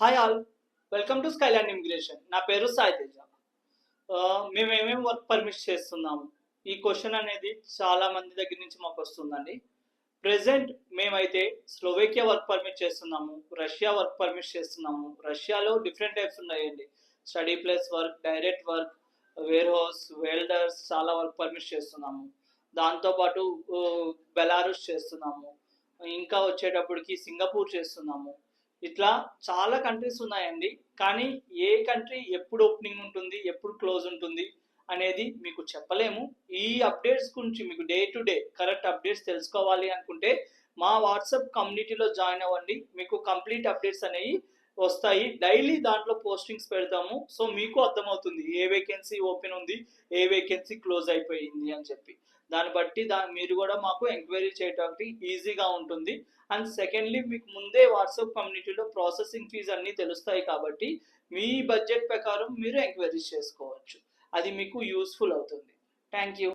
Hi all, welcome to Skyland immigration. నా పేరు సాయి తేజ. మేము ఏమేమి వర్క్ పర్మిట్ చేస్తున్నాము? ఈ క్వశ్చన్ అనేది చాలా మంది దగ్గర నుంచి మాకు వస్తుందండి. ప్రెజెంట్ మేమైతే స్లోవేకియా వర్క్ పర్మిట్ చేస్తున్నాము, రష్యా వర్క్ పర్మిట్ చేస్తున్నాము. రష్యాలో డిఫరెంట్ టైప్స్ ఉన్నాయండి. Study plus work, direct work, warehouse, welders, చాలా వర్క్ పర్మిట్ చేస్తున్నాము. దాంతోపాటు బెలారస్ చేస్తున్నాము. ఇంకా వచ్చేటప్పటికి సింగపూర్ చేస్తున్నాము. ఇట్లా చాలా కంట్రీస్ ఉన్నాయండి. కానీ ఏ కంట్రీ ఎప్పుడు ఓపెనింగ్ ఉంటుంది, ఎప్పుడు క్లోజ్ ఉంటుంది అనేది మీకు చెప్పలేము. ఈ అప్డేట్స్ గురించి మీకు day to day correct updates తెలుసుకోవాలి అనుకుంటే మా వాట్సాప్ కమ్యూనిటీలో జాయిన్ అవ్వండి. మీకు కంప్లీట్ అప్డేట్స్ అనేవి వస్తాయి. డైలీ దాంట్లో పోస్టింగ్స్ పెడతాము. సో మీకు అర్థమవుతుంది ఏ వేకెన్సీ ఓపెన్ ఉంది, ఏ వేకెన్సీ క్లోజ్ అయిపోయింది అని చెప్పి. దాన్ని బట్టి మీరు కూడా మాకు ఎంక్వైరీ చేయడానికి ఈజీగా ఉంటుంది. అండ్ సెకండ్లీ, మీకు ముందే వాట్సాప్ కమ్యూనిటీలో ప్రాసెసింగ్ ఫీజ్ అన్నీ తెలుస్తాయి కాబట్టి మీ బడ్జెట్ ప్రకారం మీరు ఎంక్వైరీస్ చేసుకోవచ్చు. అది మీకు యూస్ఫుల్ అవుతుంది. Thank you.